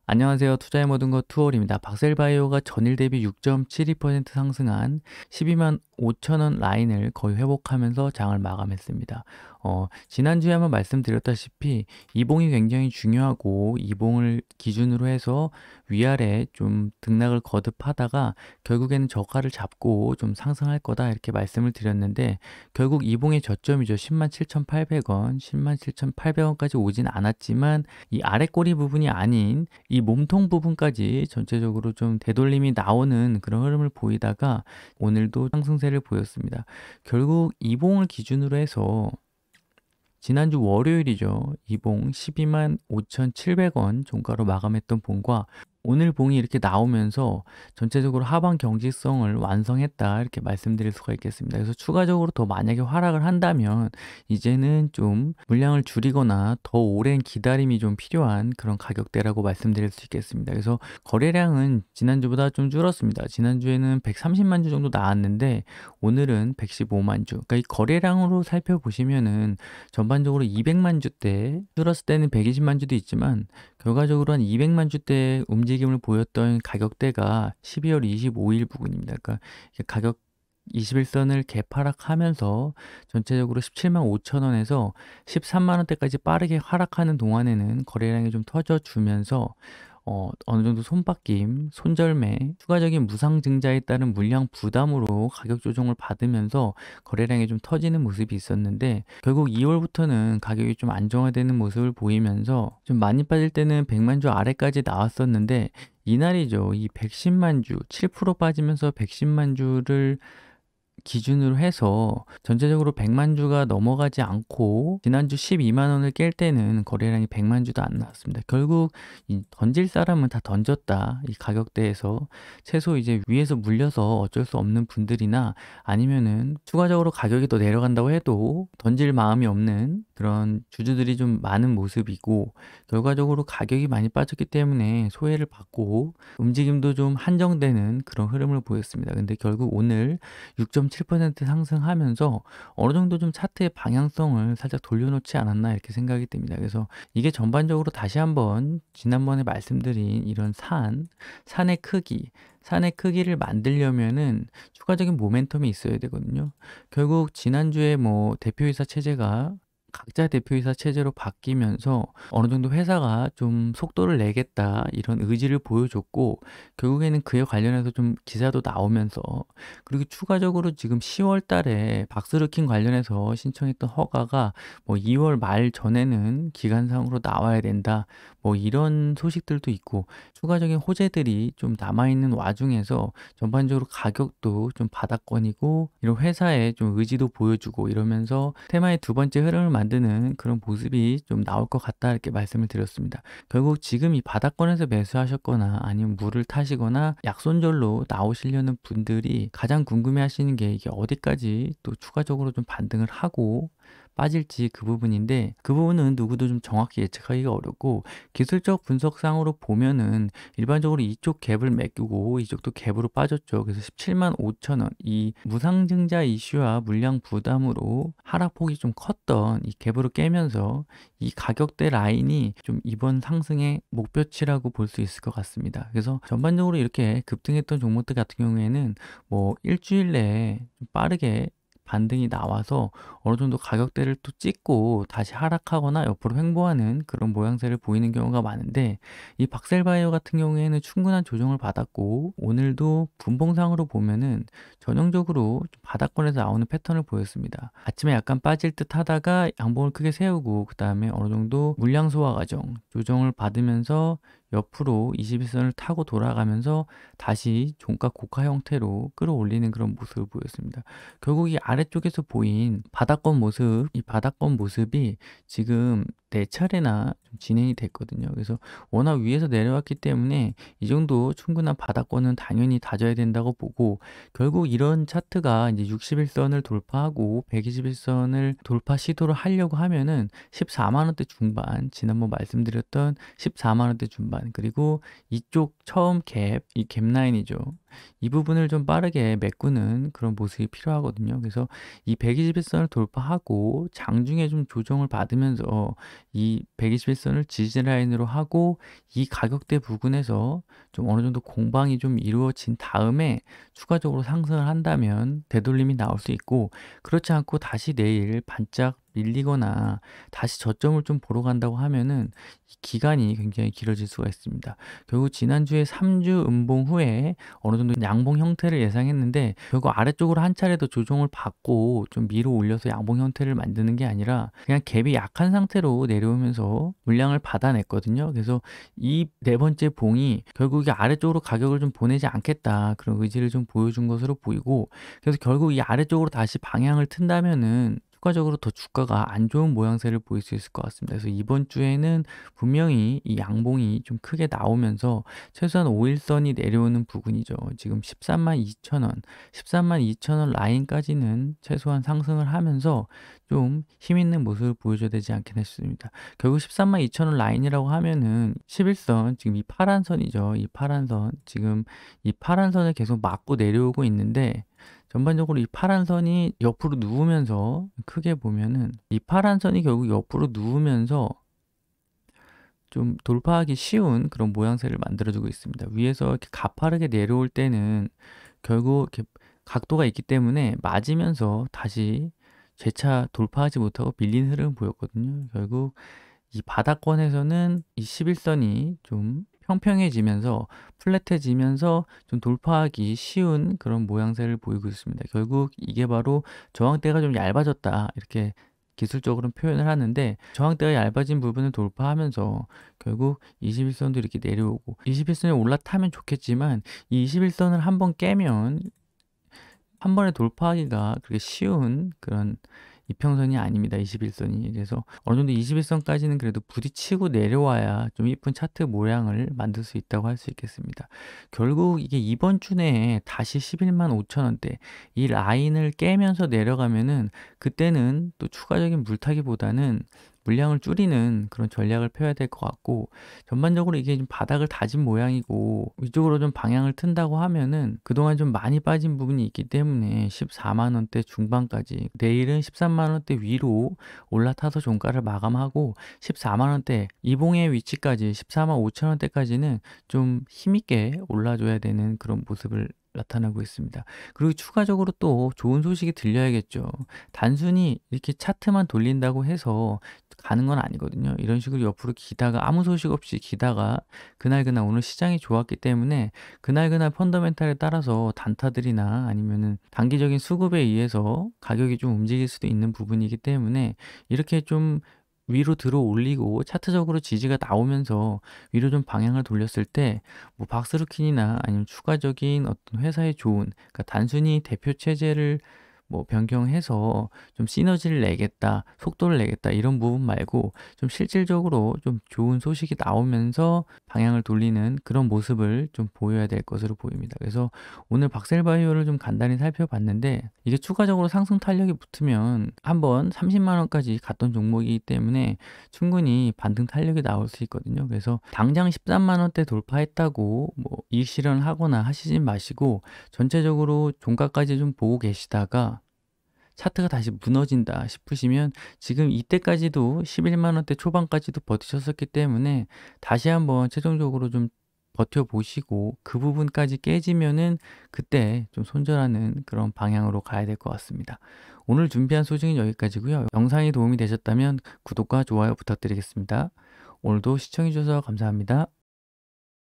안녕하세요. 투자의 모든 것 투어입니다. 박셀바이오가 전일 대비 6.72% 상승한 12만 5천 원 라인을 거의 회복하면서 장을 마감했습니다. 지난주에 한번 말씀드렸다시피 이봉이 굉장히 중요하고 이봉을 기준으로 해서 위아래 좀 등락을 거듭하다가 결국에는 저가를 잡고 좀 상승할 거다 이렇게 말씀을 드렸는데 결국 이봉의 저점이죠. 10만 7,800원, 10만 7,800원까지 오진 않았지만 이 아래 꼬리 부분이 아닌 이 몸통 부분까지 전체적으로 좀 되돌림이 나오는 그런 흐름을 보이다가 오늘도 상승세를 보였습니다. 결국 이봉을 기준으로 해서 지난주 월요일이죠. 이봉 12만 5,700원 종가로 마감했던 봉과 오늘 봉이 이렇게 나오면서 전체적으로 하방 경직성을 완성했다 이렇게 말씀드릴 수가 있겠습니다. 그래서 추가적으로 더 만약에 하락을 한다면 이제는 좀 물량을 줄이거나 더 오랜 기다림이 좀 필요한 그런 가격대라고 말씀드릴 수 있겠습니다. 그래서 거래량은 지난주보다 좀 줄었습니다. 지난주에는 130만 주 정도 나왔는데 오늘은 115만 주. 그러니까 이 거래량으로 살펴보시면은 전반적으로 200만 주대 줄었을 때는 120만 주도 있지만 결과적으로 한 200만 주대 움직임을 보였던 가격대가 12월 25일 부근입니다. 그러니까 가격 21선을 개파락하면서 전체적으로 17만 5천 원에서 13만 원대까지 빠르게 하락하는 동안에는 거래량이 좀 터져주면서 어느 정도 손바뀜, 손절매, 추가적인 무상증자에 따른 물량 부담으로 가격 조정을 받으면서 거래량이 좀 터지는 모습이 있었는데 결국 2월부터는 가격이 좀 안정화되는 모습을 보이면서 좀 많이 빠질 때는 100만 주 아래까지 나왔었는데 이날이죠. 이 110만 주, 7% 빠지면서 110만 주를 기준으로 해서 전체적으로 100만 주가 넘어가지 않고 지난주 12만 원을 깰 때는 거래량이 100만 주도 안 나왔습니다. 결국 이 던질 사람은 다 던졌다. 이 가격대에서 최소 이제 위에서 물려서 어쩔 수 없는 분들이나 아니면은 추가적으로 가격이 더 내려간다고 해도 던질 마음이 없는 그런 주주들이 좀 많은 모습이고 결과적으로 가격이 많이 빠졌기 때문에 소외를 받고 움직임도 좀 한정되는 그런 흐름을 보였습니다. 근데 결국 오늘 6.7% 상승하면서 어느 정도 좀 차트의 방향성을 살짝 돌려놓지 않았나 이렇게 생각이 듭니다. 그래서 이게 전반적으로 다시 한번 지난번에 말씀드린 이런 산의 크기를 만들려면은 추가적인 모멘텀이 있어야 되거든요. 결국 지난주에 뭐 대표이사 체제가 각자 대표이사 체제로 바뀌면서 어느 정도 회사가 좀 속도를 내겠다 이런 의지를 보여줬고 결국에는 그에 관련해서 좀 기사도 나오면서 그리고 추가적으로 지금 10월 달에 박스르킨 관련해서 신청했던 허가가 뭐 2월 말 전에는 기간상으로 나와야 된다 뭐 이런 소식들도 있고 추가적인 호재들이 좀 남아있는 와중에서 전반적으로 가격도 좀 바닥권이고 이런 회사의 좀 의지도 보여주고 이러면서 테마의 두 번째 흐름을 만드는 그런 모습이 좀 나올 것 같다 이렇게 말씀을 드렸습니다. 결국 지금 이 바닥권에서 매수하셨거나 아니면 물을 타시거나 약손절로 나오시려는 분들이 가장 궁금해 하시는 게 이게 어디까지 또 추가적으로 좀 반등을 하고 빠질지 그 부분인데 그 부분은 누구도 좀 정확히 예측하기가 어렵고 기술적 분석상으로 보면은 일반적으로 이쪽 갭을 메꾸고 이쪽도 갭으로 빠졌죠. 그래서 17만 5천 원 이 무상증자 이슈와 물량 부담으로 하락폭이 좀 컸던 이 갭으로 깨면서 이 가격대 라인이 좀 이번 상승의 목표치라고 볼 수 있을 것 같습니다. 그래서 전반적으로 이렇게 급등했던 종목들 같은 경우에는 뭐 일주일 내에 좀 빠르게 반등이 나와서 어느 정도 가격대를 또 찍고 다시 하락하거나 옆으로 횡보하는 그런 모양새를 보이는 경우가 많은데 이 박셀바이오 같은 경우에는 충분한 조정을 받았고 오늘도 분봉상으로 보면은 전형적으로 좀 바닥권에서 나오는 패턴을 보였습니다. 아침에 약간 빠질 듯 하다가 양봉을 크게 세우고 그 다음에 어느 정도 물량 소화 과정 조정을 받으면서 옆으로 21선을 타고 돌아가면서 다시 종가 고가 형태로 끌어올리는 그런 모습을 보였습니다. 결국 이 아래쪽에서 보인 바닥권 모습, 이 바닥권 모습이 지금 네 차례나 좀 진행이 됐거든요. 그래서 워낙 위에서 내려왔기 때문에 이 정도 충분한 바닥권은 당연히 다져야 된다고 보고 결국 이런 차트가 이제 61선을 돌파하고 121선을 돌파 시도를 하려고 하면은 14만 원대 중반, 지난번 말씀드렸던 14만 원대 중반 그리고 이쪽 처음 갭, 이 갭라인이죠. 이 부분을 좀 빠르게 메꾸는 그런 모습이 필요하거든요. 그래서 이 121선을 돌파하고 장중에 좀 조정을 받으면서 이 121선을 지지 라인으로 하고 이 가격대 부근에서 좀 어느 정도 공방이 좀 이루어진 다음에 추가적으로 상승을 한다면 되돌림이 나올 수 있고, 그렇지 않고 다시 내일 반짝 밀리거나 다시 저점을 좀 보러 간다고 하면은 이 기간이 굉장히 길어질 수가 있습니다. 결국 지난주에 3주 음봉 후에 어느 정도 양봉 형태를 예상했는데 결국 아래쪽으로 한 차례 더 조정을 받고 좀 밀어 올려서 양봉 형태를 만드는 게 아니라 그냥 갭이 약한 상태로 내려오면서 물량을 받아냈거든요. 그래서 이 네 번째 봉이 결국 이 아래쪽으로 가격을 좀 보내지 않겠다, 그런 의지를 좀 보여준 것으로 보이고, 그래서 결국 이 아래쪽으로 다시 방향을 튼다면은 추가적으로 더 주가가 안 좋은 모양새를 보일 수 있을 것 같습니다. 그래서 이번 주에는 분명히 이 양봉이 좀 크게 나오면서 최소한 5일선이 내려오는 부분이죠. 지금 13만 2천 원, 13만 2천 원 라인까지는 최소한 상승을 하면서 좀 힘있는 모습을 보여줘야 되지 않겠나 싶습니다. 결국 13만 2천 원 라인이라고 하면은 11선, 지금 이 파란 선이죠. 이 파란 선, 지금 이 파란 선을 계속 막고 내려오고 있는데, 전반적으로 이 파란 선이 옆으로 누우면서 크게 보면은 이 파란 선이 결국 옆으로 누우면서 좀 돌파하기 쉬운 그런 모양새를 만들어주고 있습니다. 위에서 이렇게 가파르게 내려올 때는 결국 이렇게 각도가 있기 때문에 맞으면서 다시 재차 돌파하지 못하고 밀린 흐름을 보였거든요. 결국 이 바닥권에서는 이 11선이 좀 평평해지면서 플랫해지면서 좀 돌파하기 쉬운 그런 모양새를 보이고 있습니다. 결국 이게 바로 저항대가 좀 얇아졌다, 이렇게 기술적으로는 표현을 하는데, 저항대가 얇아진 부분을 돌파하면서 결국 21선도 이렇게 내려오고, 21선에 올라타면 좋겠지만 이 21선을 한번 깨면 한 번에 돌파하기가 그렇게 쉬운 그런 이평선이 아닙니다. 21선이. 그래서 어느 정도 21선까지는 그래도 부딪히고 내려와야 좀 이쁜 차트 모양을 만들 수 있다고 할 수 있겠습니다. 결국 이게 이번 주 내에 다시 11만 5천 원대 이 라인을 깨면서 내려가면은 그때는 또 추가적인 물타기보다는 물량을 줄이는 그런 전략을 펴야 될 것 같고, 전반적으로 이게 좀 바닥을 다진 모양이고 위쪽으로 좀 방향을 튼다고 하면은 그동안 좀 많이 빠진 부분이 있기 때문에 14만 원대 중반까지, 내일은 13만 원대 위로 올라타서 종가를 마감하고 14만 원대 이봉의 위치까지 14만 5천 원대까지는 좀 힘있게 올라줘야 되는 그런 모습을 나타나고 있습니다. 그리고 추가적으로 또 좋은 소식이 들려야겠죠. 단순히 이렇게 차트만 돌린다고 해서 가는 건 아니거든요. 이런 식으로 옆으로 기다가 아무 소식 없이 기다가 그날그날 오늘 시장이 좋았기 때문에 그날그날 펀더멘탈에 따라서 단타들이나 아니면은 단기적인 수급에 의해서 가격이 좀 움직일 수도 있는 부분이기 때문에 이렇게 좀 위로 들어 올리고 차트적으로 지지가 나오면서 위로 좀 방향을 돌렸을 때 뭐 박스루킨이나 아니면 추가적인 어떤 회사에 좋은, 그러니까 단순히 대표 체제를 뭐 변경해서 좀 시너지를 내겠다, 속도를 내겠다 이런 부분 말고 좀 실질적으로 좀 좋은 소식이 나오면서 방향을 돌리는 그런 모습을 좀 보여야 될 것으로 보입니다. 그래서 오늘 박셀바이오를 좀 간단히 살펴봤는데, 이게 추가적으로 상승 탄력이 붙으면 한번 30만 원까지 갔던 종목이기 때문에 충분히 반등 탄력이 나올 수 있거든요. 그래서 당장 13만 원대 돌파했다고 뭐 이익 실현을 하거나 하시진 마시고 전체적으로 종가까지 좀 보고 계시다가 차트가 다시 무너진다 싶으시면, 지금 이때까지도 11만 원대 초반까지도 버티셨었기 때문에 다시 한번 최종적으로 좀 버텨보시고 그 부분까지 깨지면은 그때 좀 손절하는 그런 방향으로 가야 될 것 같습니다. 오늘 준비한 소식은 여기까지고요. 영상이 도움이 되셨다면 구독과 좋아요 부탁드리겠습니다. 오늘도 시청해주셔서 감사합니다.